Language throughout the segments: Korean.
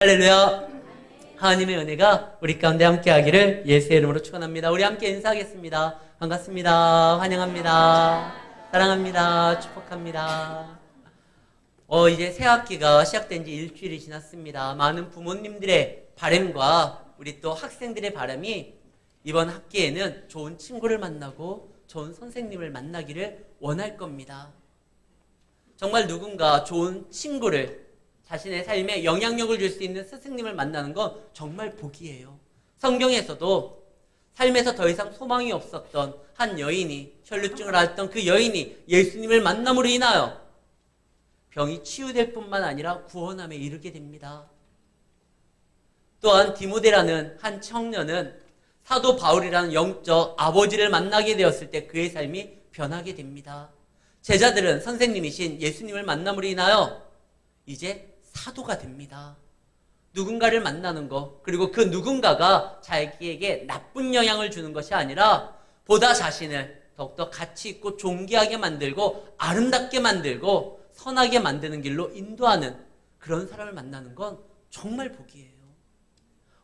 할렐루야. 하나님의 은혜가 우리 가운데 함께 하기를 예수의 이름으로 축원합니다. 우리 함께 인사하겠습니다. 반갑습니다. 환영합니다. 사랑합니다. 축복합니다. 이제 새 학기가 시작된 지 일주일이 지났습니다. 많은 부모님들의 바람과 우리 또 학생들의 바람이 이번 학기에는 좋은 친구를 만나고 좋은 선생님을 만나기를 원할 겁니다. 정말 누군가 좋은 친구를, 자신의 삶에 영향력을 줄 수 있는 스승님을 만나는 건 정말 복이에요. 성경에서도 삶에서 더 이상 소망이 없었던 한 여인이, 혈루증을 앓았던 그 여인이 예수님을 만남으로 인하여 병이 치유될 뿐만 아니라 구원함에 이르게 됩니다. 또한 디모데라는 한 청년은 사도 바울이라는 영적 아버지를 만나게 되었을 때 그의 삶이 변하게 됩니다. 제자들은 선생님이신 예수님을 만남으로 인하여 이제 사도가 됩니다. 누군가를 만나는 것, 그리고 그 누군가가 자기에게 나쁜 영향을 주는 것이 아니라 보다 자신을 더욱더 가치 있고 존귀하게 만들고 아름답게 만들고 선하게 만드는 길로 인도하는 그런 사람을 만나는 건 정말 복이에요.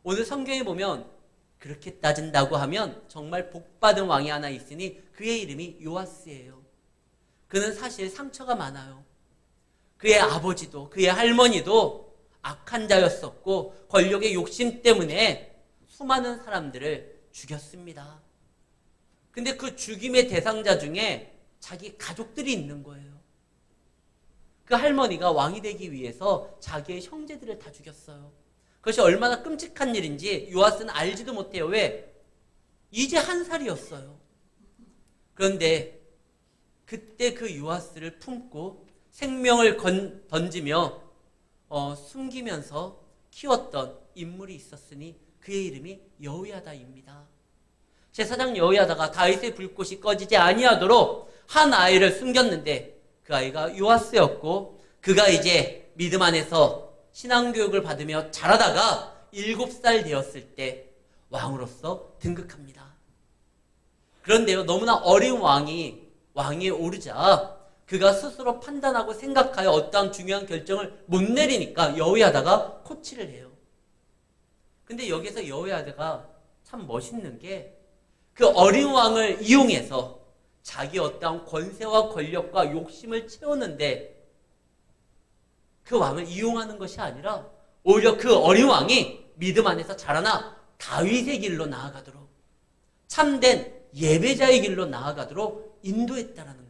오늘 성경에 보면 그렇게 따진다고 하면 정말 복받은 왕이 하나 있으니 그의 이름이 요아스예요. 그는 사실 상처가 많아요. 그의 아버지도 그의 할머니도 악한 자였었고 권력의 욕심 때문에 수많은 사람들을 죽였습니다. 근데 그 죽임의 대상자 중에 자기 가족들이 있는 거예요. 그 할머니가 왕이 되기 위해서 자기의 형제들을 다 죽였어요. 그것이 얼마나 끔찍한 일인지 요아스는 알지도 못해요. 왜? 이제 1살이었어요. 그런데 그때 그 요아스를 품고 생명을 던지며 숨기면서 키웠던 인물이 있었으니 그의 이름이 여호야다입니다. 제사장 여호야다가 다윗의 불꽃이 꺼지지 아니하도록 한 아이를 숨겼는데 그 아이가 요아스였고, 그가 이제 믿음 안에서 신앙교육을 받으며 자라다가 7살 되었을 때 왕으로서 등극합니다. 그런데요, 너무나 어린 왕위에 오르자 그가 스스로 판단하고 생각하여 어떠한 중요한 결정을 못 내리니까 여호야다가 코치를 해요. 근데 여기서 여호야다가 참 멋있는 게 그 어린 왕을 이용해서 자기 어떠한 권세와 권력과 욕심을 채우는데 그 왕을 이용하는 것이 아니라 오히려 그 어린 왕이 믿음 안에서 자라나 다윗의 길로 나아가도록, 참된 예배자의 길로 나아가도록 인도했다라는 거예요.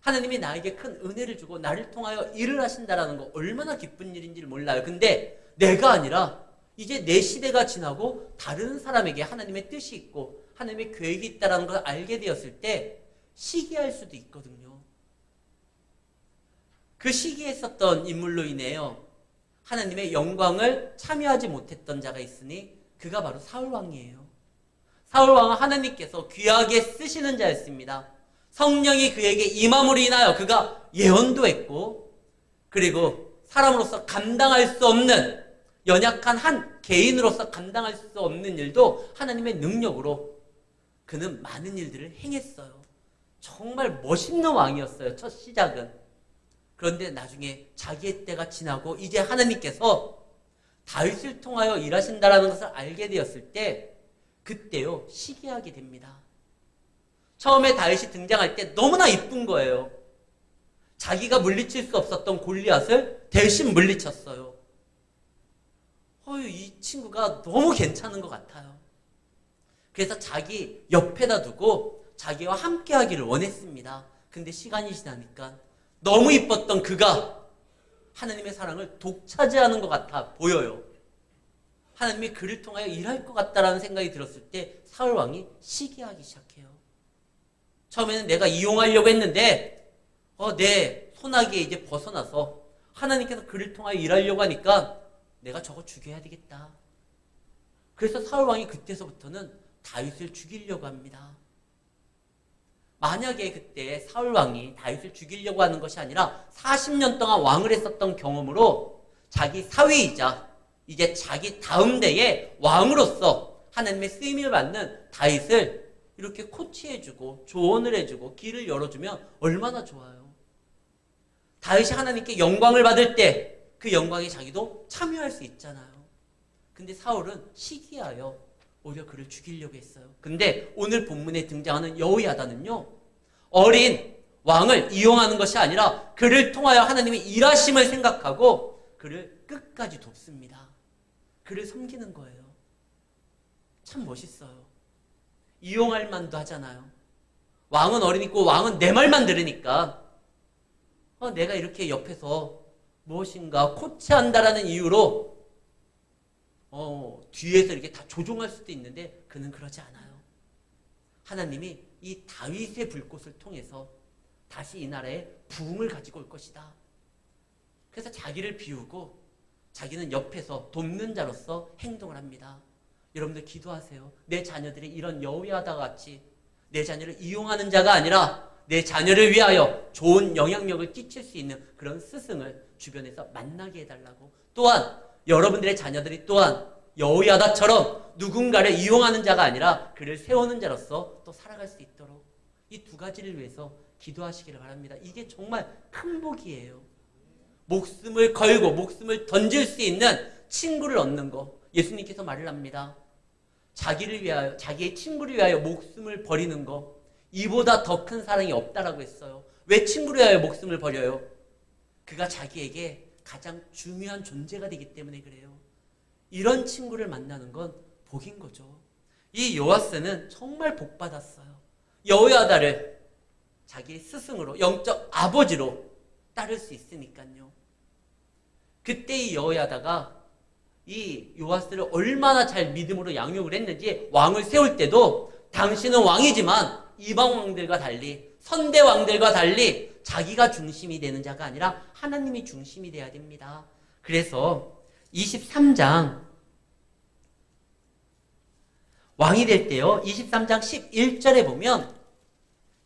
하나님이 나에게 큰 은혜를 주고 나를 통하여 일을 하신다라는 거 얼마나 기쁜 일인지를 몰라요. 근데 내가 아니라 이제 내 시대가 지나고 다른 사람에게 하나님의 뜻이 있고 하나님의 계획이 있다는 걸 알게 되었을 때 시기할 수도 있거든요. 그 시기에 있었던 인물로 인해요, 하나님의 영광을 참여하지 못했던 자가 있으니 그가 바로 사울왕이에요. 사울왕은 하나님께서 귀하게 쓰시는 자였습니다. 성령이 그에게 임함으로 인하여 그가 예언도 했고, 그리고 사람으로서 감당할 수 없는, 연약한 한 개인으로서 감당할 수 없는 일도 하나님의 능력으로 그는 많은 일들을 행했어요. 정말 멋있는 왕이었어요, 첫 시작은. 그런데 나중에 자기의 때가 지나고 이제 하나님께서 다윗을 통하여 일하신다라는 것을 알게 되었을 때 그때요, 시기하게 됩니다. 처음에 다윗이 등장할 때 너무나 이쁜 거예요. 자기가 물리칠 수 없었던 골리앗을 대신 물리쳤어요. 이 친구가 너무 괜찮은 것 같아요. 그래서 자기 옆에다 두고 자기와 함께 하기를 원했습니다. 근데 시간이 지나니까 너무 이뻤던 그가 하나님의 사랑을 독차지하는 것 같아 보여요. 하나님이 그를 통하여 일할 것 같다라는 생각이 들었을 때 사울왕이 시기하기 시작해요. 처음에는 내가 이용하려고 했는데 내 손아귀에 이제 벗어나서 하나님께서 그를 통하여 일하려고 하니까 내가 저거 죽여야 되겠다. 그래서 사울왕이 그때서부터는 다윗을 죽이려고 합니다. 만약에 그때 사울왕이 다윗을 죽이려고 하는 것이 아니라 40년 동안 왕을 했었던 경험으로 자기 사위이자 이제 자기 다음 대의 왕으로서 하나님의 쓰임을 받는 다윗을 이렇게 코치해주고 조언을 해주고 길을 열어주면 얼마나 좋아요. 다윗이 하나님께 영광을 받을 때 그 영광에 자기도 참여할 수 있잖아요. 근데 사울은 시기하여 오히려 그를 죽이려고 했어요. 근데 오늘 본문에 등장하는 여호야다는요, 어린 왕을 이용하는 것이 아니라 그를 통하여 하나님의 일하심을 생각하고 그를 끝까지 돕습니다. 그를 섬기는 거예요. 참 멋있어요. 이용할 만도 하잖아요. 왕은 어리니까 왕은 내 말만 들으니까 내가 이렇게 옆에서 무엇인가 코치한다라는 이유로 뒤에서 이렇게 다 조종할 수도 있는데 그는 그러지 않아요. 하나님이 이 다윗의 불꽃을 통해서 다시 이 나라에 부흥을 가지고 올 것이다. 그래서 자기를 비우고 자기는 옆에서 돕는 자로서 행동을 합니다. 여러분들 기도하세요. 내 자녀들이 이런 여호야다 같이 내 자녀를 이용하는 자가 아니라 내 자녀를 위하여 좋은 영향력을 끼칠 수 있는 그런 스승을 주변에서 만나게 해달라고. 또한 여러분들의 자녀들이 또한 여호야다처럼 누군가를 이용하는 자가 아니라 그를 세우는 자로서 또 살아갈 수 있도록 이 두 가지를 위해서 기도하시기를 바랍니다. 이게 정말 큰 복이에요. 목숨을 걸고 목숨을 던질 수 있는 친구를 얻는 거. 예수님께서 말을 합니다. 자기를 위하여, 자기의 친구를 위하여 목숨을 버리는 거, 이보다 더 큰 사랑이 없다라고 했어요. 왜 친구를 위하여 목숨을 버려요? 그가 자기에게 가장 중요한 존재가 되기 때문에 그래요. 이런 친구를 만나는 건 복인 거죠. 이 요아스는 정말 복 받았어요. 여호야다를 자기의 스승으로, 영적 아버지로 따를 수 있으니까요. 그때 이 여호야다가 이 요아스를 얼마나 잘 믿음으로 양육을 했는지, 왕을 세울 때도 당신은 왕이지만 이방 왕들과 달리, 선대 왕들과 달리 자기가 중심이 되는 자가 아니라 하나님이 중심이 돼야 됩니다. 그래서 23장 왕이 될 때요, 23장 11절에 보면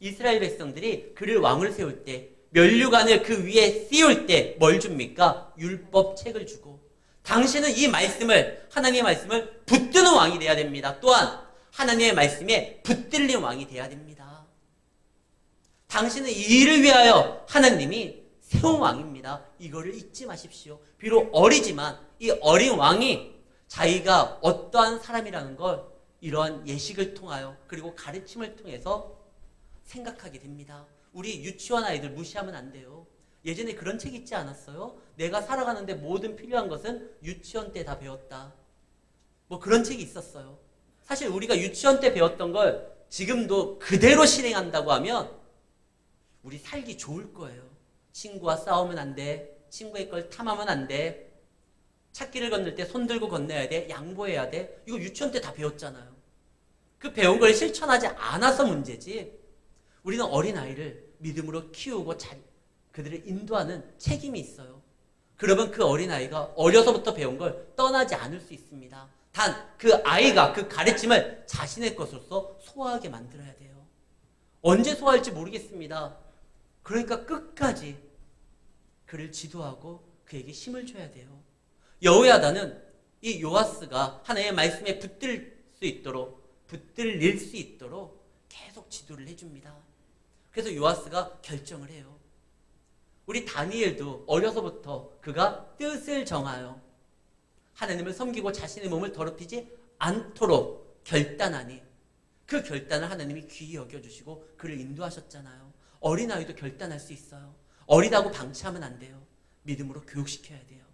이스라엘 백성들이 그를 왕을 세울 때, 면류관을 그 위에 씌울 때 뭘 줍니까? 율법책을 주고, 당신은 이 말씀을, 하나님의 말씀을 붙드는 왕이 돼야 됩니다. 또한 하나님의 말씀에 붙들린 왕이 돼야 됩니다. 당신은 이 일을 위하여 하나님이 세운 왕입니다. 이거를 잊지 마십시오. 비록 어리지만 이 어린 왕이 자기가 어떠한 사람이라는 걸 이러한 예식을 통하여 그리고 가르침을 통해서 생각하게 됩니다. 우리 유치원 아이들 무시하면 안 돼요. 예전에 그런 책 있지 않았어요? 내가 살아가는데 모든 필요한 것은 유치원 때 다 배웠다. 뭐 그런 책이 있었어요. 사실 우리가 유치원 때 배웠던 걸 지금도 그대로 실행한다고 하면 우리 살기 좋을 거예요. 친구와 싸우면 안 돼. 친구의 걸 탐하면 안 돼. 찾기를 건널 때 손 들고 건너야 돼. 양보해야 돼. 이거 유치원 때 다 배웠잖아요. 그 배운 걸 실천하지 않아서 문제지. 우리는 어린아이를 믿음으로 키우고 그들을 인도하는 책임이 있어요. 그러면 그 어린아이가 어려서부터 배운 걸 떠나지 않을 수 있습니다. 단 그 아이가 그 가르침을 자신의 것으로서 소화하게 만들어야 돼요. 언제 소화할지 모르겠습니다. 그러니까 끝까지 그를 지도하고 그에게 힘을 줘야 돼요. 여호야다는 이 요아스가 하나님의 말씀에 붙들릴 수 있도록 계속 지도를 해줍니다. 그래서 요아스가 결정을 해요. 우리 다니엘도 어려서부터 그가 뜻을 정하여 하나님을 섬기고 자신의 몸을 더럽히지 않도록 결단하니 그 결단을 하나님이 귀히 여겨주시고 그를 인도하셨잖아요. 어린아이도 결단할 수 있어요. 어리다고 방치하면 안 돼요. 믿음으로 교육시켜야 돼요.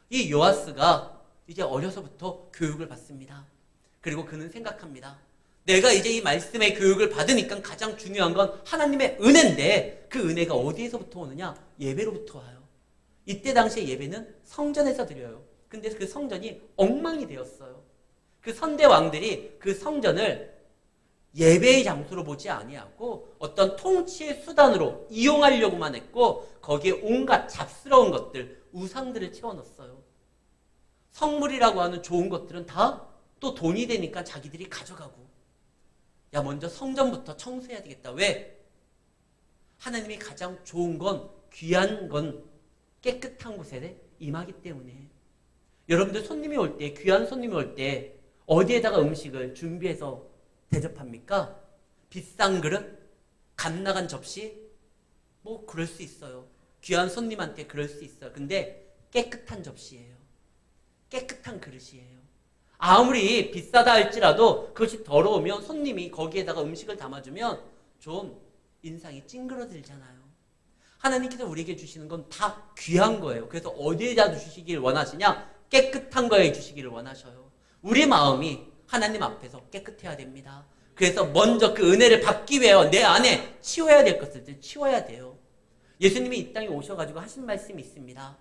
이 요아스가 이제 어려서부터 교육을 받습니다. 그리고 그는 생각합니다. 내가 이제 이 말씀의 교육을 받으니까 가장 중요한 건 하나님의 은혜인데 그 은혜가 어디에서부터 오느냐? 예배로부터 와요. 이때 당시에 예배는 성전에서 드려요. 근데 그 성전이 엉망이 되었어요. 그 선대 왕들이 그 성전을 예배의 장소로 보지 아니하고 어떤 통치의 수단으로 이용하려고만 했고 거기에 온갖 잡스러운 것들, 우상들을 채워넣었어요. 성물이라고 하는 좋은 것들은 다 또 돈이 되니까 자기들이 가져가고, 야 먼저 성전부터 청소해야 되겠다. 왜? 하나님이 가장 좋은 건, 귀한 건 깨끗한 곳에 임하기 때문에. 여러분들 손님이 올 때, 귀한 손님이 올 때 어디에다가 음식을 준비해서 대접합니까? 비싼 그릇? 갓 나간 접시? 뭐 그럴 수 있어요. 귀한 손님한테 그럴 수 있어요. 근데 깨끗한 접시예요. 깨끗한 그릇이에요. 아무리 비싸다 할지라도 그것이 더러우면 손님이 거기에다가 음식을 담아주면 좀 인상이 찡그러들잖아요. 하나님께서 우리에게 주시는 건 다 귀한 거예요. 그래서 어디에다 주시기를 원하시냐? 깨끗한 거에 주시기를 원하셔요. 우리 마음이 하나님 앞에서 깨끗해야 됩니다. 그래서 먼저 그 은혜를 받기 위해 내 안에 치워야 될 것을 치워야 돼요. 예수님이 이 땅에 오셔가지고 하신 말씀이 있습니다.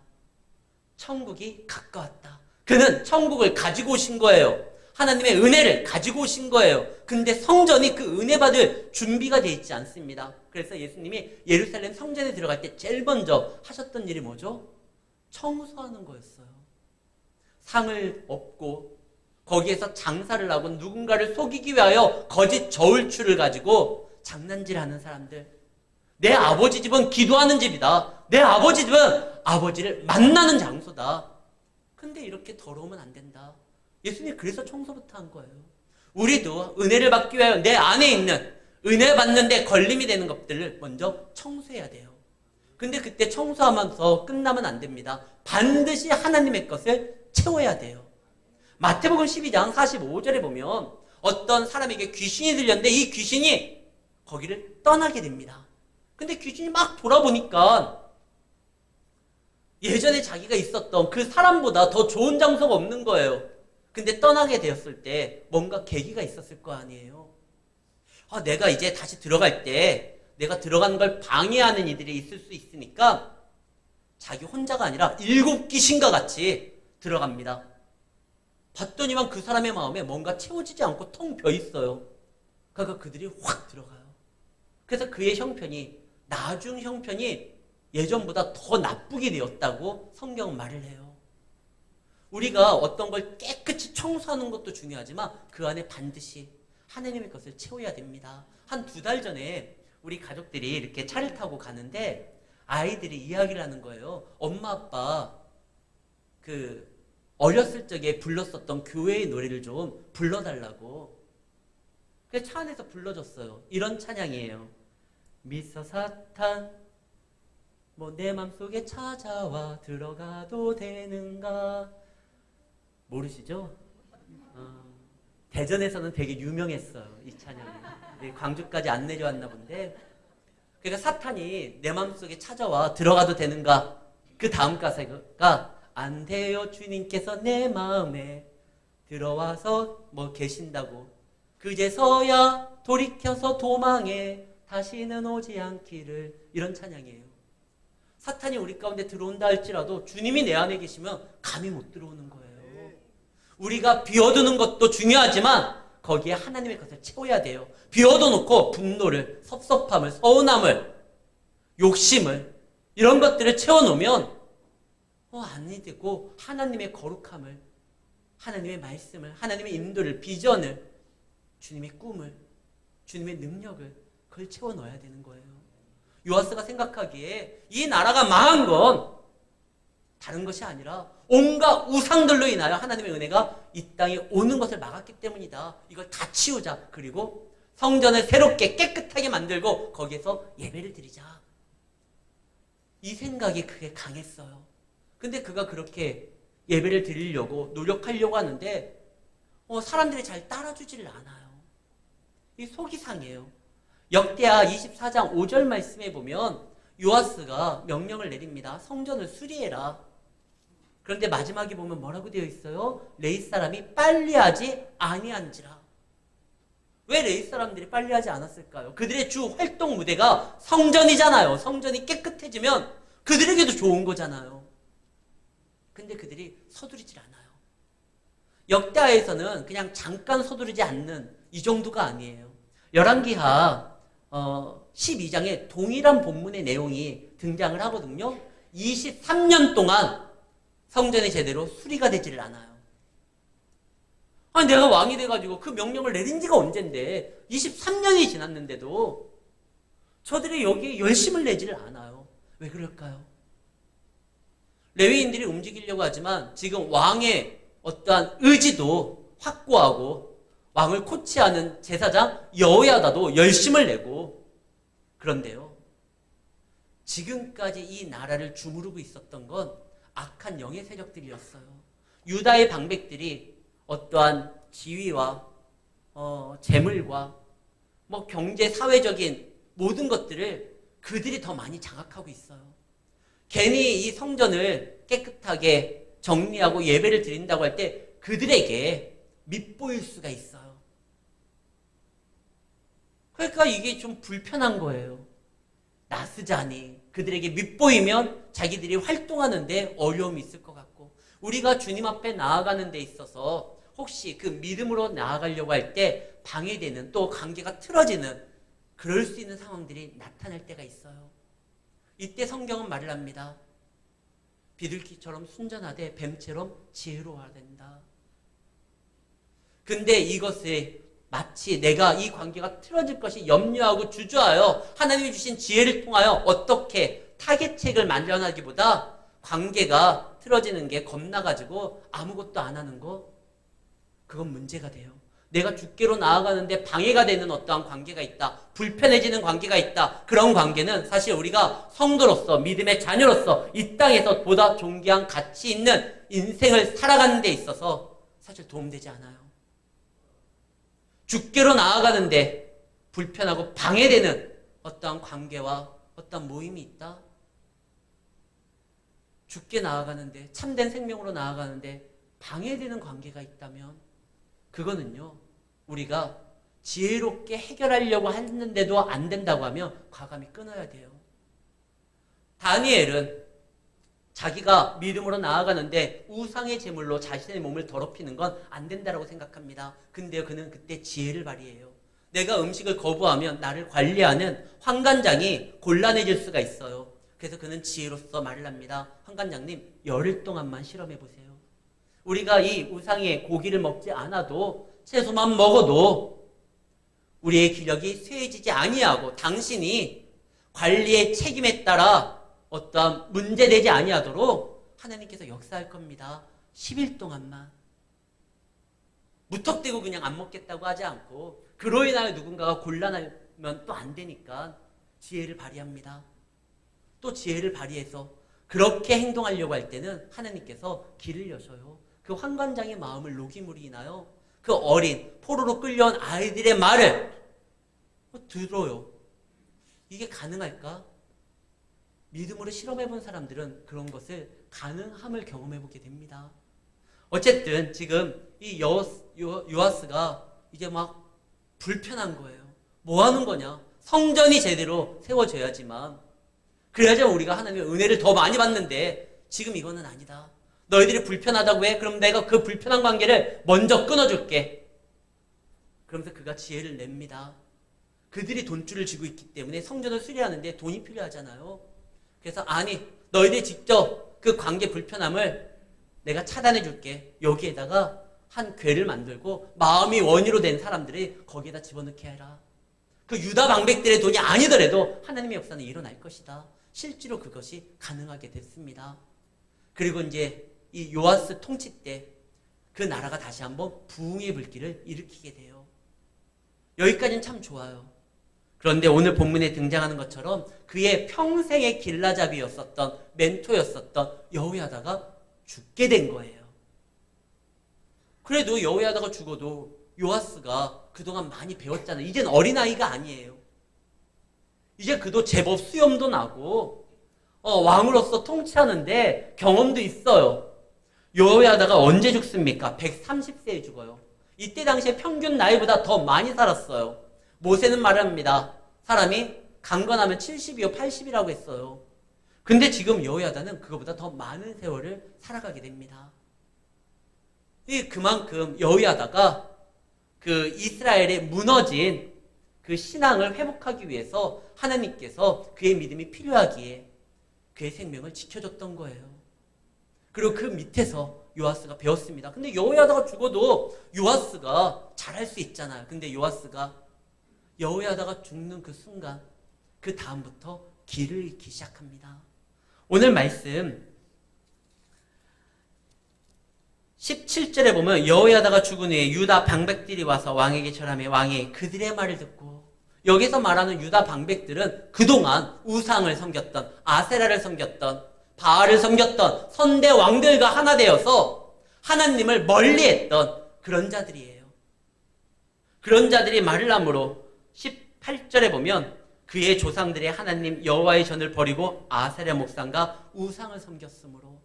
천국이 가까웠다. 그는 천국을 가지고 오신 거예요. 하나님의 은혜를 가지고 오신 거예요. 근데 성전이 그 은혜 받을 준비가 되어 있지 않습니다. 그래서 예수님이 예루살렘 성전에 들어갈 때 제일 먼저 하셨던 일이 뭐죠? 청소하는 거였어요. 상을 엎고 거기에서 장사를 하고 누군가를 속이기 위하여 거짓 저울추를 가지고 장난질하는 사람들. 내 아버지 집은 기도하는 집이다. 내 아버지 집은 아버지를 만나는 장소다. 근데 이렇게 더러우면 안 된다. 예수님이 그래서 청소부터 한 거예요. 우리도 은혜를 받기 위하여 내 안에 있는 은혜 받는데 걸림이 되는 것들을 먼저 청소해야 돼요. 근데 그때 청소하면서 끝나면 안 됩니다. 반드시 하나님의 것을 채워야 돼요. 마태복음 12장 45절에 보면 어떤 사람에게 귀신이 들렸는데 이 귀신이 거기를 떠나게 됩니다. 근데 귀신이 막 돌아보니까 예전에 자기가 있었던 그 사람보다 더 좋은 장소가 없는 거예요. 근데 떠나게 되었을 때 뭔가 계기가 있었을 거 아니에요. 내가 이제 다시 들어갈 때 내가 들어가는 걸 방해하는 이들이 있을 수 있으니까 자기 혼자가 아니라 7 귀신과 같이 들어갑니다. 봤더니만 그 사람의 마음에 뭔가 채워지지 않고 텅 비어 있어요. 그러니까 그들이 확 들어가요. 그래서 그의 형편이 나중 형편이 예전보다 더 나쁘게 되었다고 성경은 말을 해요. 우리가 어떤 걸 깨끗이 청소하는 것도 중요하지만 그 안에 반드시 하나님의 것을 채워야 됩니다. 한 2달 전에 우리 가족들이 이렇게 차를 타고 가는데 아이들이 이야기를 하는 거예요. 엄마 아빠 어렸을 적에 불렀었던 교회의 노래를 좀 불러달라고. 그래서 차 안에서 불러줬어요. 이런 찬양이에요. 미서 사탄 내 맘속에 찾아와 들어가도 되는가. 모르시죠? 대전에서는 되게 유명했어요. 이 찬양이. 광주까지 안 내려왔나 본데. 그러니까 사탄이 내 맘속에 찾아와 들어가도 되는가. 그 다음 가사가 안 돼요 주님께서 내 마음에 들어와서 계신다고. 그제서야 돌이켜서 도망해 다시는 오지 않기를. 이런 찬양이에요. 사탄이 우리 가운데 들어온다 할지라도 주님이 내 안에 계시면 감히 못 들어오는 거예요. 우리가 비워두는 것도 중요하지만 거기에 하나님의 것을 채워야 돼요. 비워둬놓고 분노를, 섭섭함을, 서운함을, 욕심을 이런 것들을 채워놓으면 아니 되고 하나님의 거룩함을, 하나님의 말씀을, 하나님의 인도를, 비전을, 주님의 꿈을, 주님의 능력을 그걸 채워넣어야 되는 거예요. 요아스가 생각하기에 이 나라가 망한 건 다른 것이 아니라 온갖 우상들로 인하여 하나님의 은혜가 이 땅에 오는 것을 막았기 때문이다. 이걸 다 치우자. 그리고 성전을 새롭게 깨끗하게 만들고 거기에서 예배를 드리자. 이 생각이 그게 강했어요. 근데 그가 그렇게 예배를 드리려고 노력하려고 하는데 사람들이 잘 따라주지를 않아요. 이 속이 상해요. 역대하 24장 5절 말씀에 보면 요아스가 명령을 내립니다. 성전을 수리해라. 그런데 마지막에 보면 뭐라고 되어 있어요? 레위 사람이 빨리하지 아니한지라. 왜 레위 사람들이 빨리하지 않았을까요? 그들의 주 활동 무대가 성전이잖아요. 성전이 깨끗해지면 그들에게도 좋은 거잖아요. 근데 그들이 서두르질 않아요. 역대하에서는 그냥 잠깐 서두르지 않는 이 정도가 아니에요. 열왕기하 12장에 동일한 본문의 내용이 등장을 하거든요. 23년 동안 성전이 제대로 수리가 되지를 않아요. 내가 왕이 돼가지고 그 명령을 내린 지가 언젠데 23년이 지났는데도 저들이 여기에 열심을 내지를 않아요. 왜 그럴까요? 레위인들이 움직이려고 하지만 지금 왕의 어떠한 의지도 확고하고 왕을 코치하는 제사장 여호야다도 열심을 내고. 그런데요, 지금까지 이 나라를 주무르고 있었던 건 악한 영의 세력들이었어요. 유다의 방백들이 어떠한 지위와 재물과 경제, 사회적인 모든 것들을 그들이 더 많이 장악하고 있어요. 괜히 이 성전을 깨끗하게 정리하고 예배를 드린다고 할 때 그들에게 밉보일 수가 있어요. 그러니까 이게 좀 불편한 거예요. 나스자니 그들에게 밉보이면 자기들이 활동하는데 어려움이 있을 것 같고, 우리가 주님 앞에 나아가는 데 있어서 혹시 그 믿음으로 나아가려고 할 때 방해되는, 또 관계가 틀어지는 그럴 수 있는 상황들이 나타날 때가 있어요. 이때 성경은 말을 합니다. 비둘기처럼 순전하되 뱀처럼 지혜로워야 된다. 근데 이것을 마치 내가 이 관계가 틀어질 것이 염려하고 주저하여 하나님이 주신 지혜를 통하여 어떻게 타개책을 마련하기보다 관계가 틀어지는 게 겁나가지고 아무것도 안 하는 거, 그건 문제가 돼요. 내가 주께로 나아가는데 방해가 되는 어떠한 관계가 있다, 불편해지는 관계가 있다. 그런 관계는 사실 우리가 성도로서, 믿음의 자녀로서 이 땅에서 보다 존귀한 가치 있는 인생을 살아가는 데 있어서 사실 도움되지 않아요. 주께로 나아가는데 불편하고 방해되는 어떠한 관계와 어떠한 모임이 있다. 주께 나아가는데, 참된 생명으로 나아가는데 방해되는 관계가 있다면 그거는요, 우리가 지혜롭게 해결하려고 했는데도 안 된다고 하면 과감히 끊어야 돼요. 다니엘은 자기가 믿음으로 나아가는데 우상의 제물로 자신의 몸을 더럽히는 건 안 된다고 생각합니다. 근데 그는 그때 지혜를 발휘해요. 내가 음식을 거부하면 나를 관리하는 환관장이 곤란해질 수가 있어요. 그래서 그는 지혜로서 말을 합니다. 환관장님, 열흘 동안만 실험해 보세요. 우리가 이 우상의 고기를 먹지 않아도, 채소만 먹어도 우리의 기력이 쇠해지지 아니하고 당신이 관리의 책임에 따라 어떠한 문제되지 아니하도록 하나님께서 역사할 겁니다. 10일 동안만. 무턱대고 그냥 안 먹겠다고 하지 않고, 그로 인하여 누군가가 곤란하면 또 안 되니까 지혜를 발휘합니다. 또 지혜를 발휘해서 그렇게 행동하려고 할 때는 하나님께서 길을 여셔요. 그 환관장의 마음을 녹임으로 인하여 그 어린 포로로 끌려온 아이들의 말을 들어요. 이게 가능할까? 믿음으로 실험해본 사람들은 그런 것을 가능함을 경험해보게 됩니다. 어쨌든 지금 이 요아스가 이제 막 불편한 거예요. 뭐 하는 거냐? 성전이 제대로 세워져야지만, 그래야지만 우리가 하나님의 은혜를 더 많이 받는데 지금 이거는 아니다. 너희들이 불편하다고 해? 그럼 내가 그 불편한 관계를 먼저 끊어줄게. 그러면서 그가 지혜를 냅니다. 그들이 돈줄을 쥐고 있기 때문에 성전을 수리하는데 돈이 필요하잖아요. 그래서 아니, 너희들이 직접 그 관계 불편함을 내가 차단해 줄게. 여기에다가 한 궤를 만들고 마음이 원의로 된 사람들이 거기에다 집어넣게 해라. 그 유다 방백들의 돈이 아니더라도 하나님의 역사는 일어날 것이다. 실제로 그것이 가능하게 됐습니다. 그리고 이제 이 요아스 통치 때 그 나라가 다시 한번 부흥의 불길을 일으키게 돼요. 여기까지는 참 좋아요. 그런데 오늘 본문에 등장하는 것처럼 그의 평생의 길라잡이였었던, 멘토였었던 여호야다가 죽게 된 거예요. 그래도 여호야다가 죽어도 요아스가 그동안 많이 배웠잖아요. 이젠 어린아이가 아니에요. 이제 그도 제법 수염도 나고 왕으로서 통치하는데 경험도 있어요. 여호야다가 언제 죽습니까? 130세에 죽어요. 이때 당시에 평균 나이보다 더 많이 살았어요. 모세는 말합니다. 사람이 강건하면 70이요 80이라고 했어요. 근데 지금 여호야다는 그거보다 더 많은 세월을 살아가게 됩니다. 그만큼 여호야다가 그 이스라엘의 무너진 그 신앙을 회복하기 위해서 하나님께서 그의 믿음이 필요하기에 그의 생명을 지켜줬던 거예요. 그리고 그 밑에서 요아스가 배웠습니다. 근데 여호야다가 죽어도 요아스가 잘할 수 있잖아요. 근데 여호야다가 죽는 그 순간, 그 다음부터 길을 잃기 시작합니다. 오늘 말씀 17절에 보면 여호야다가 죽은 후에 유다 방백들이 와서 왕에게 절하며 왕이 그들의 말을 듣고, 여기서 말하는 유다 방백들은 그동안 우상을 섬겼던, 아세라를 섬겼던 바알을 섬겼던 선대 왕들과 하나 되어서 하나님을 멀리했던 그런 자들이에요. 그런 자들이 말을 함으로 18절에 보면 그의 조상들의 하나님 여호와의 전을 버리고 아세라 목상과 우상을 섬겼으므로.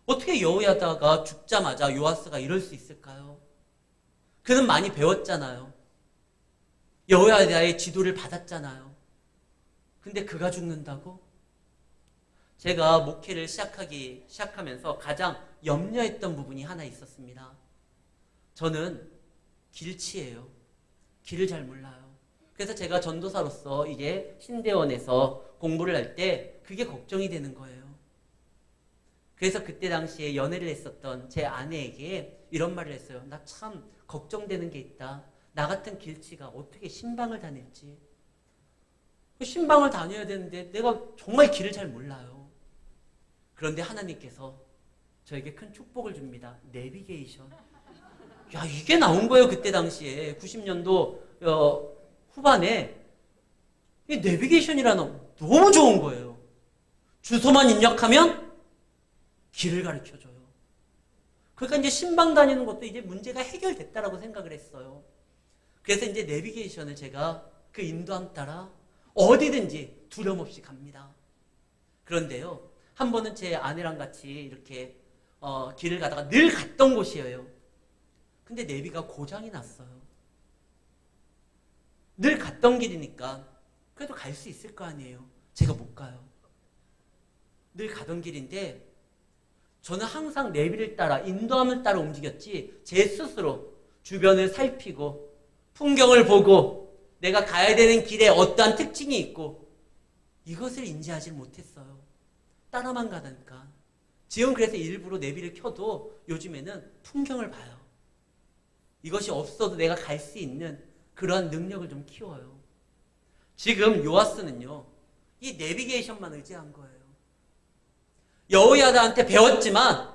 어떻게 여호야다가 죽자마자 요아스가 이럴 수 있을까요? 그는 많이 배웠잖아요. 여호야다의 지도를 받았잖아요. 근데 그가 죽는다고? 제가 목회를 시작하면서 가장 염려했던 부분이 하나 있었습니다. 저는 길치예요. 길을 잘 몰라요. 그래서 제가 전도사로서 이제 신대원에서 공부를 할 때 그게 걱정이 되는 거예요. 그래서 그때 당시에 연애를 했었던 제 아내에게 이런 말을 했어요. 나 참 걱정되는 게 있다. 나 같은 길치가 어떻게 신방을 다닐지. 신방을 다녀야 되는데 내가 정말 길을 잘 몰라요. 그런데 하나님께서 저에게 큰 축복을 줍니다. 내비게이션. 야, 이게 나온 거예요. 그때 당시에 90년도 후반에 이 내비게이션이라는 너무 좋은 거예요. 주소만 입력하면 길을 가르쳐줘요. 그러니까 이제 신방 다니는 것도 이제 문제가 해결됐다라고 생각을 했어요. 그래서 이제 내비게이션을 제가 그 인도함 따라 어디든지 두려움 없이 갑니다. 그런데요, 한 번은 제 아내랑 같이 이렇게 길을 가다가 늘 갔던 곳이에요. 근데 내비가 고장이 났어요. 늘 갔던 길이니까 그래도 갈 수 있을 거 아니에요. 제가 못 가요. 늘 가던 길인데 저는 항상 내비를 따라 인도함을 따라 움직였지 제 스스로 주변을 살피고 풍경을 보고 내가 가야 되는 길에 어떠한 특징이 있고 이것을 인지하지 못했어요. 따라만 가다니까. 지금 그래서 일부러 내비를 켜도 요즘에는 풍경을 봐요. 이것이 없어도 내가 갈 수 있는 그러한 능력을 좀 키워요. 지금 요아스는요, 이 내비게이션만 의지한 거예요. 여호야다한테 배웠지만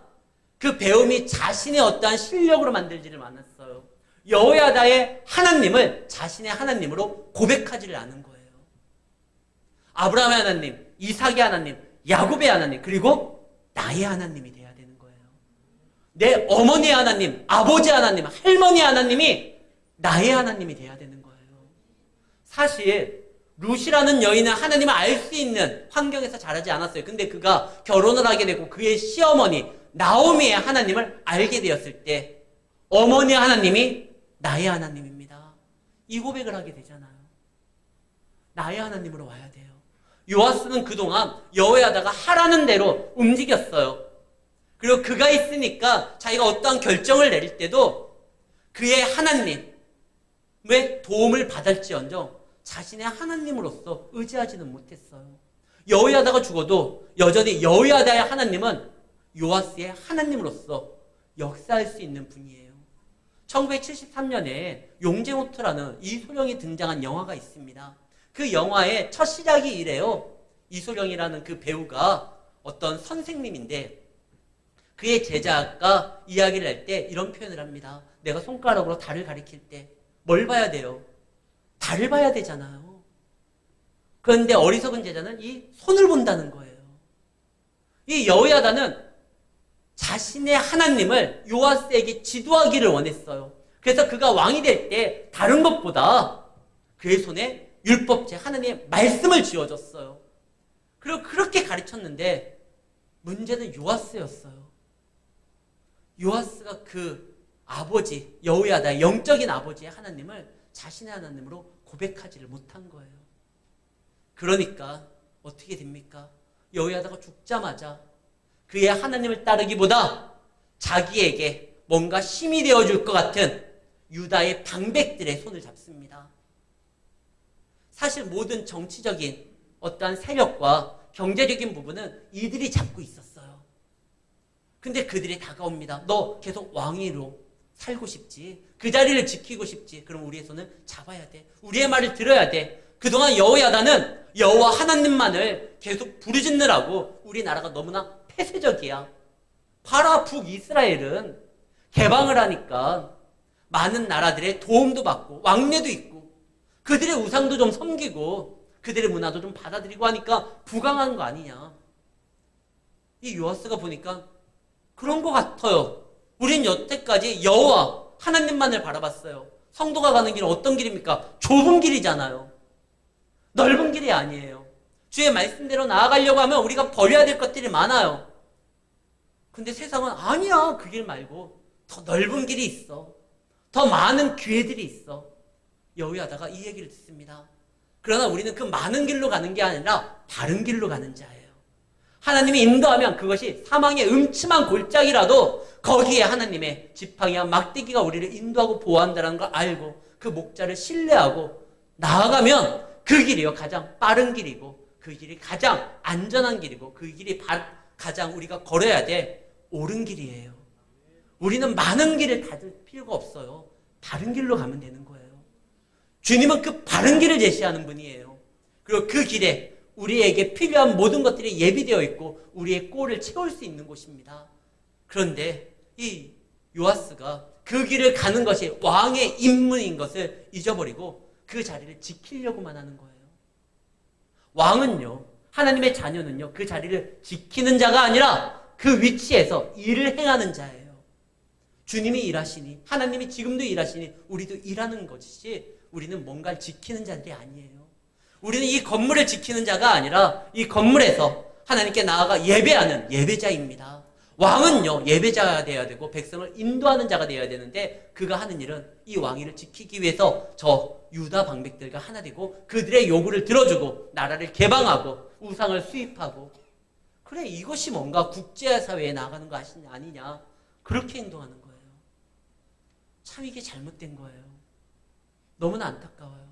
그 배움이 자신의 어떠한 실력으로 만들지를 않았어요. 여호야다의 하나님을 자신의 하나님으로 고백하지를 않은 거예요. 아브라함의 하나님, 이삭의 하나님, 야곱의 하나님, 그리고 나의 하나님이 돼야 되는 거예요. 내 어머니의 하나님, 아버지의 하나님, 할머니의 하나님이 나의 하나님이 돼야 되는 거예요. 사실 룻이라는 여인은 하나님을 알 수 있는 환경에서 자라지 않았어요. 근데 그가 결혼을 하게 되고 그의 시어머니 나오미의 하나님을 알게 되었을 때 어머니의 하나님이 나의 하나님입니다. 이 고백을 하게 되잖아요. 나의 하나님으로 와야 돼요. 요아스는 그동안 여호야다가 하라는 대로 움직였어요. 그리고 그가 있으니까 자기가 어떠한 결정을 내릴 때도 그의 하나님의 도움을 받을지언정 자신의 하나님으로서 의지하지는 못했어요. 여호야다가 죽어도 여전히 여호야다의 하나님은 요아스의 하나님으로서 역사할 수 있는 분이에요. 1973년에 용쟁호투라는 이소룡이 등장한 영화가 있습니다. 그 영화의 첫 시작이 이래요. 이소룡이라는 그 배우가 어떤 선생님인데 그의 제자가 이야기를 할 때 이런 표현을 합니다. 내가 손가락으로 달을 가리킬 때 뭘 봐야 돼요? 달을 봐야 되잖아요. 그런데 어리석은 제자는 이 손을 본다는 거예요. 이 여호야다는 자신의 하나님을 요아스에게 지도하기를 원했어요. 그래서 그가 왕이 될 때 다른 것보다 그의 손에 율법제 하나님의 말씀을 쥐어줬어요. 그리고 그렇게 가르쳤는데 문제는 요아스였어요. 요아스가 그 아버지 여호야다의 영적인 아버지의 하나님을 자신의 하나님으로 고백하지를 못한 거예요. 그러니까 어떻게 됩니까? 여호야다가 죽자마자 그의 하나님을 따르기보다 자기에게 뭔가 힘이 되어줄 것 같은 유다의 방백들의 손을 잡습니다. 사실 모든 정치적인 어떠한 세력과 경제적인 부분은 이들이 잡고 있었어요. 근데 그들이 다가옵니다. 너 계속 왕위로 살고 싶지? 그 자리를 지키고 싶지? 그럼 우리의 손을 잡아야 돼. 우리의 말을 들어야 돼. 그동안 여호야다는 여호와 하나님만을 계속 부르짖느라고 우리나라가 너무나 폐쇄적이야. 봐라, 북이스라엘은 개방을 하니까 많은 나라들의 도움도 받고 왕래도 있고 그들의 우상도 좀 섬기고 그들의 문화도 좀 받아들이고 하니까 부강한 거 아니냐. 이 요아스가 보니까 그런 것 같아요. 우린 여태까지 여호와 하나님만을 바라봤어요. 성도가 가는 길은 어떤 길입니까? 좁은 길이잖아요. 넓은 길이 아니에요. 주의 말씀대로 나아가려고 하면 우리가 버려야 될 것들이 많아요. 근데 세상은 아니야. 그 길 말고 더 넓은 길이 있어. 더 많은 기회들이 있어. 여호야다가 이 얘기를 듣습니다. 그러나 우리는 그 많은 길로 가는 게 아니라 바른 길로 가는 자예요. 하나님이 인도하면 그것이 사망의 음침한 골짜기라도 거기에 하나님의 지팡이와 막대기가 우리를 인도하고 보호한다는 걸 알고 그 목자를 신뢰하고 나아가면 그 길이요 가장 빠른 길이고 그 길이 가장 안전한 길이고 그 길이 가장 우리가 걸어야 될 옳은 길이에요. 우리는 많은 길을 다들 필요가 없어요. 바른 길로 가면 되는 거예요. 주님은 그 바른 길을 제시하는 분이에요. 그리고 그 길에 우리에게 필요한 모든 것들이 예비되어 있고 우리의 꼴을 채울 수 있는 곳입니다. 그런데 이 요아스가 그 길을 가는 것이 왕의 임무인 것을 잊어버리고 그 자리를 지키려고만 하는 거예요. 왕은요, 하나님의 자녀는요, 그 자리를 지키는 자가 아니라 그 위치에서 일을 행하는 자예요. 주님이 일하시니, 하나님이 지금도 일하시니, 우리도 일하는 것이지, 우리는 뭔가를 지키는 자들이 아니에요. 우리는 이 건물을 지키는 자가 아니라 이 건물에서 하나님께 나아가 예배하는 예배자입니다. 왕은요, 예배자가 되어야 되고 백성을 인도하는 자가 되어야 되는데 그가 하는 일은 이 왕위를 지키기 위해서 저 유다 방백들과 하나 되고 그들의 요구를 들어주고 나라를 개방하고 우상을 수입하고 그래 이것이 뭔가 국제사회에 나가는 거 아니냐 그렇게 행동하는 거예요. 참 이게 잘못된 거예요. 너무나 안타까워요.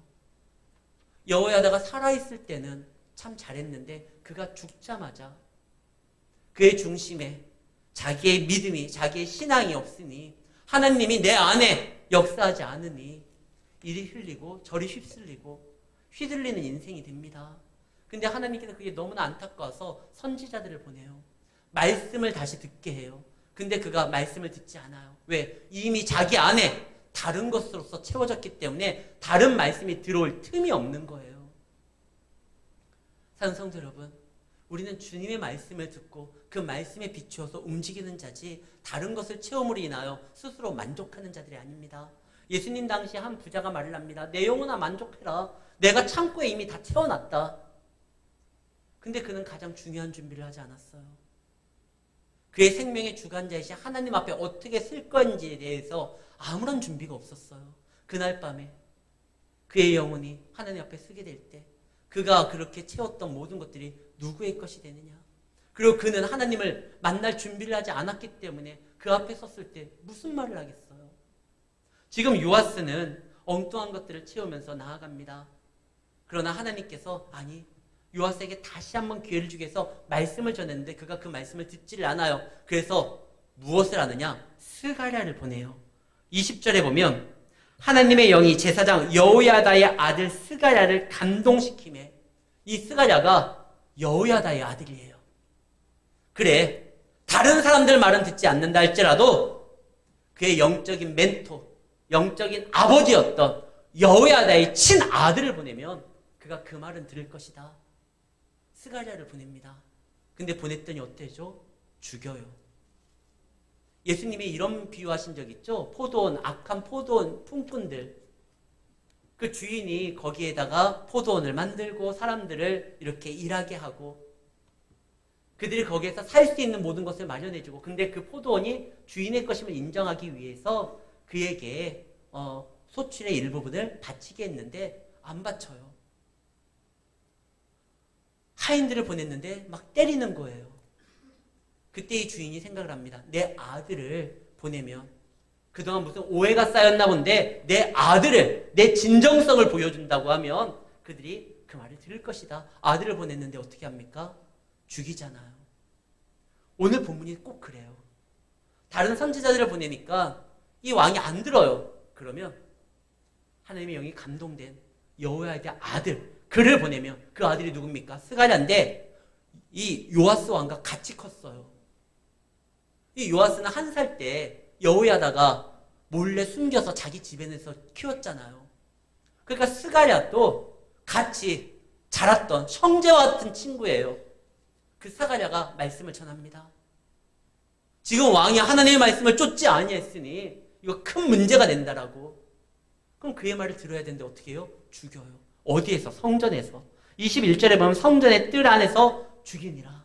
여호야다가 살아있을 때는 참 잘했는데 그가 죽자마자 그의 중심에 자기의 믿음이 자기의 신앙이 없으니 하나님이 내 안에 역사하지 않으니 이리 흘리고 저리 휩쓸리고 휘둘리는 인생이 됩니다. 근데 하나님께서 그게 너무나 안타까워서 선지자들을 보내요. 말씀을 다시 듣게 해요. 근데 그가 말씀을 듣지 않아요. 왜? 이미 자기 안에 다른 것으로서 채워졌기 때문에 다른 말씀이 들어올 틈이 없는 거예요. 사랑하는 성도 여러분, 우리는 주님의 말씀을 듣고 그 말씀에 비추어서 움직이는 자지 다른 것을 채움으로 인하여 스스로 만족하는 자들이 아닙니다. 예수님 당시에 한 부자가 말을 합니다. 내 영혼아 만족해라. 내가 창고에 이미 다 채워놨다. 근데 그는 가장 중요한 준비를 하지 않았어요. 그의 생명의 주관자이신 하나님 앞에 어떻게 쓸 건지에 대해서 아무런 준비가 없었어요. 그날 밤에 그의 영혼이 하나님 앞에 쓰게 될 때 그가 그렇게 채웠던 모든 것들이 누구의 것이 되느냐. 그리고 그는 하나님을 만날 준비를 하지 않았기 때문에 그 앞에 섰을 때 무슨 말을 하겠어요. 지금 요아스는 엉뚱한 것들을 채우면서 나아갑니다. 그러나 하나님께서 아니 요아스에게 다시 한번 기회를 주기 위해서 말씀을 전했는데 그가 그 말씀을 듣지를 않아요. 그래서 무엇을 하느냐? 스가랴를 보내요. 20절에 보면 하나님의 영이 제사장 여호야다의 아들 스가랴를 감동시키매 이 스가랴가 여호야다의 아들이에요. 그래 다른 사람들 말은 듣지 않는다 할지라도 그의 영적인 멘토, 영적인 아버지였던 여호야다의 친아들을 보내면 그가 그 말은 들을 것이다. 스가랴를 보냅니다. 근데 보냈더니 어때죠? 죽여요. 예수님이 이런 비유하신 적 있죠? 포도원, 악한 포도원 품꾼들. 그 주인이 거기에다가 포도원을 만들고 사람들을 이렇게 일하게 하고 그들이 거기에서 살 수 있는 모든 것을 마련해주고 근데 그 포도원이 주인의 것임을 인정하기 위해서 그에게 소출의 일부분을 바치게 했는데 안 바쳐요. 하인들을 보냈는데 막 때리는 거예요. 그때 이 주인이 생각을 합니다. 내 아들을 보내면 그동안 무슨 오해가 쌓였나 본데 내 아들을 내 진정성을 보여준다고 하면 그들이 그 말을 들을 것이다. 아들을 보냈는데 어떻게 합니까? 죽이잖아요. 오늘 본문이 꼭 그래요. 다른 선지자들을 보내니까 이 왕이 안 들어요. 그러면 하나님의 영이 감동된 여호야의 아들 그를 보내면 그 아들이 누굽니까? 스가랴인데 이 요아스 왕과 같이 컸어요. 이 요아스는 1살 때 여호야다가 몰래 숨겨서 자기 집에 내서 키웠잖아요. 그러니까 스가랴도 같이 자랐던 형제와 같은 친구예요. 그 사가랴가 말씀을 전합니다. 지금 왕이 하나님의 말씀을 쫓지 아니했으니 이거 큰 문제가 된다라고. 그럼 그의 말을 들어야 되는데 어떻게 해요? 죽여요. 어디에서? 성전에서. 21절에 보면 성전의 뜰 안에서 죽이니라.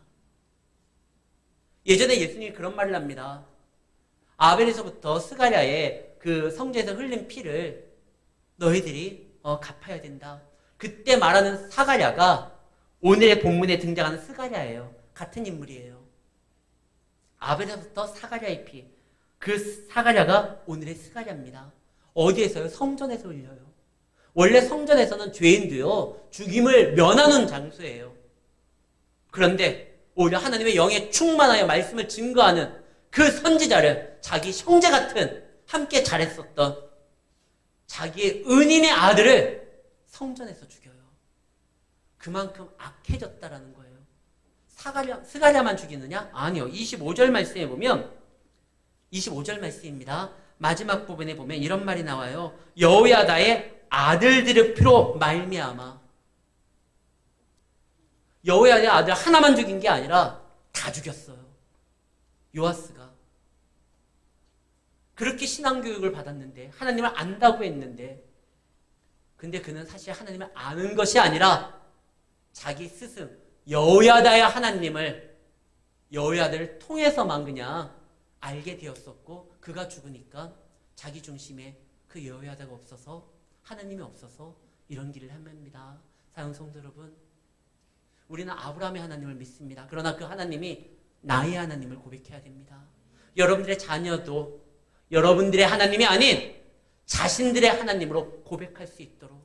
예전에 예수님이 그런 말을 합니다. 아벨에서부터 스가랴의 그 성전에서 흘린 피를 너희들이 갚아야 된다. 그때 말하는 사가랴가 오늘의 본문에 등장하는 스가랴예요. 같은 인물이에요. 아벨에서부터 사가랴의 피. 그 사가랴가 오늘의 스가랴입니다. 어디에서요? 성전에서 흘려요. 원래 성전에서는 죄인도요, 죽임을 면하는 장소예요. 그런데 오히려 하나님의 영에 충만하여 말씀을 증거하는 그 선지자를 자기 형제 같은 함께 잘했었던 자기의 은인의 아들을 성전에서 죽여요. 그만큼 악해졌다라는 거예요. 스가랴만 죽이느냐? 아니요. 25절 말씀에 보면 25절 말씀입니다. 마지막 부분에 보면 이런 말이 나와요. 여호야다의 아들들의 피로 말미암아. 여호야다의 아들 하나만 죽인 게 아니라 다 죽였어요. 요아스가. 그렇게 신앙교육을 받았는데 하나님을 안다고 했는데 근데 그는 사실 하나님을 아는 것이 아니라 자기 스승 여호야다의 하나님을 여호야다를 통해서만 그냥 알게 되었었고 그가 죽으니까 자기 중심에 그 여호야다가 없어서 하나님이 없어서 이런 길을 헤맵니다. 사랑하는 성도 여러분, 우리는 아브라함의 하나님을 믿습니다. 그러나 그 하나님이 나의 하나님을 고백해야 됩니다. 여러분들의 자녀도 여러분들의 하나님이 아닌 자신들의 하나님으로 고백할 수 있도록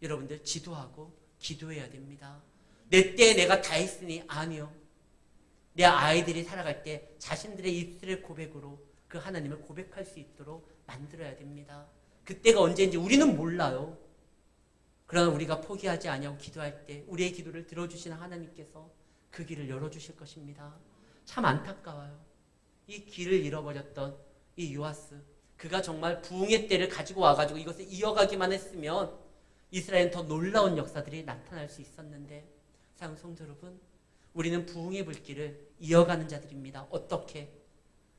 여러분들 지도하고 기도해야 됩니다. 내 때에 내가 다 했으니 아니요. 내 아이들이 살아갈 때 자신들의 입술의 고백으로 그 하나님을 고백할 수 있도록 만들어야 됩니다. 그때가 언제인지 우리는 몰라요. 그러나 우리가 포기하지 아니하고 기도할 때 우리의 기도를 들어주시는 하나님께서 그 길을 열어주실 것입니다. 참 안타까워요. 이 길을 잃어버렸던 이 요아스, 그가 정말 부흥의 때를 가지고 와가지고 이것을 이어가기만 했으면 이스라엘은 더 놀라운 역사들이 나타날 수 있었는데, 사랑하는 성도 여러분, 우리는 부흥의 불길을 이어가는 자들입니다. 어떻게?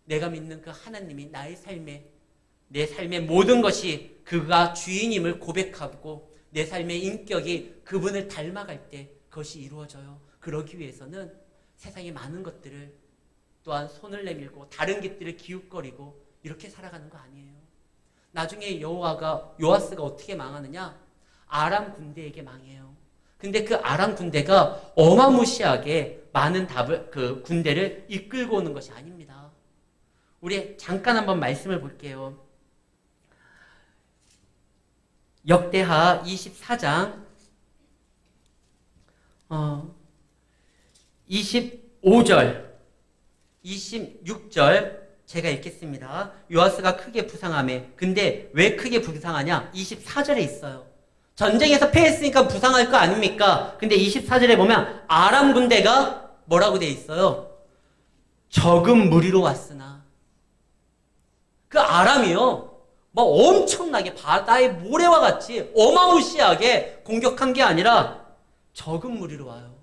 내가 믿는 그 하나님이 나의 삶에, 내 삶의 모든 것이 그가 주인임을 고백하고 내 삶의 인격이 그분을 닮아갈 때 그것이 이루어져요. 그러기 위해서는 세상의 많은 것들을 또한 손을 내밀고 다른 길들을 기웃거리고 이렇게 살아가는 거 아니에요. 나중에 요아스가 어떻게 망하느냐? 아람 군대에게 망해요. 근데 그 아람 군대가 어마무시하게 많은 그 군대를 이끌고 오는 것이 아닙니다. 우리 잠깐 한번 말씀을 볼게요. 역대하 24장 25절 26절 제가 읽겠습니다. 요아스가 크게 부상하매. 근데 왜 크게 부상하냐? 24절에 있어요. 전쟁에서 패했으니까 부상할 거 아닙니까? 근데 24절에 보면 아람 군대가 뭐라고 돼 있어요? 적은 무리로 왔으나. 그 아람이요, 뭐 엄청나게 바다의 모래와 같이 어마무시하게 공격한 게 아니라 적은 무리로 와요.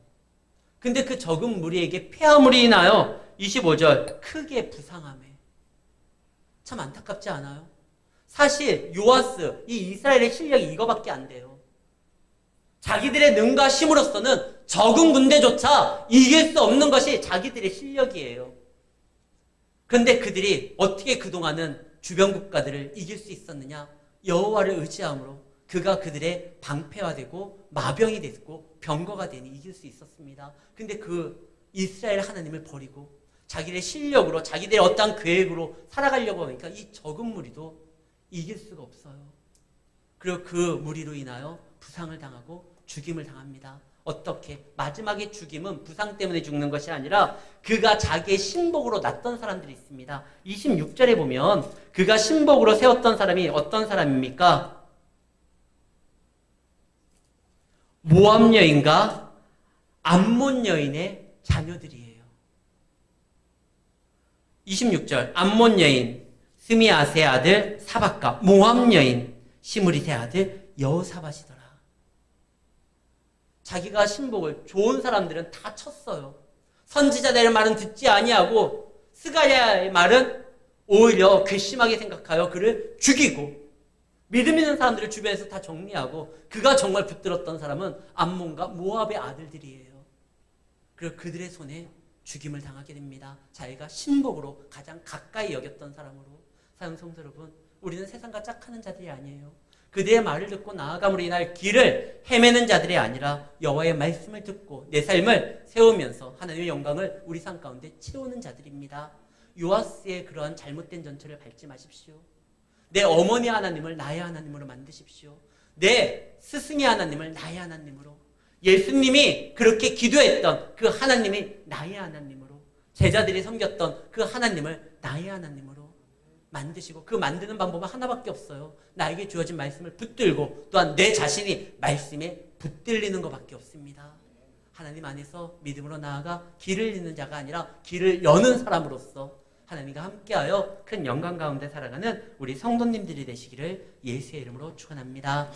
근데 그 적은 무리에게 폐하물이 인하여 25절 크게 부상하며. 참 안타깝지 않아요? 사실 요아스, 이 이스라엘의 실력이 이거밖에 안 돼요. 자기들의 능과 힘으로서는 적은 군대조차 이길 수 없는 것이 자기들의 실력이에요. 그런데 그들이 어떻게 그동안은 주변 국가들을 이길 수 있었느냐? 여호와를 의지함으로 그가 그들의 방패가 되고 마병이 됐고 병거가 되니 이길 수 있었습니다. 근데 그 이스라엘 하나님을 버리고 자기들의 실력으로 자기들의 어떠한 계획으로 살아가려고 하니까 이 적은 무리도 이길 수가 없어요. 그리고 그 무리로 인하여 부상을 당하고 죽임을 당합니다. 어떻게? 마지막에 죽임은 부상 때문에 죽는 것이 아니라 그가 자기의 신복으로 놨던 사람들이 있습니다. 26절에 보면 그가 신복으로 세웠던 사람이 어떤 사람입니까? 모압 여인과 암몬 여인의 자녀들이에요. 26절 암몬 여인 스미아스의 아들 사박과 모압 여인 시므릿의 아들 여호사밧이더라. 자기가 신복을 좋은 사람들은 다 쳤어요. 선지자들의 말은 듣지 아니하고 스가랴의 말은 오히려 괘씸하게 생각하여 그를 죽이고 믿음 있는 사람들을 주변에서 다 정리하고 그가 정말 붙들었던 사람은 암몬과 모압의 아들들이에요. 그리고 그들의 손에 죽임을 당하게 됩니다. 자기가 신복으로 가장 가까이 여겼던 사람으로. 사랑하는 성도 여러분, 우리는 세상과 짝하는 자들이 아니에요. 그들의 말을 듣고 나아감으로 인할 길을 헤매는 자들이 아니라 여호와의 말씀을 듣고 내 삶을 세우면서 하나님의 영광을 우리 삶 가운데 채우는 자들입니다. 요아스의 그러한 잘못된 전철을 밟지 마십시오. 내 어머니 하나님을 나의 하나님으로 만드십시오. 내 스승의 하나님을 나의 하나님으로, 예수님이 그렇게 기도했던 그 하나님이 나의 하나님으로, 제자들이 섬겼던 그 하나님을 나의 하나님으로 만드시고, 그 만드는 방법은 하나밖에 없어요. 나에게 주어진 말씀을 붙들고 또한 내 자신이 말씀에 붙들리는 것밖에 없습니다. 하나님 안에서 믿음으로 나아가 길을 잇는 자가 아니라 길을 여는 사람으로서 하나님과 함께하여 큰 영광 가운데 살아가는 우리 성도님들이 되시기를 예수의 이름으로 축원합니다.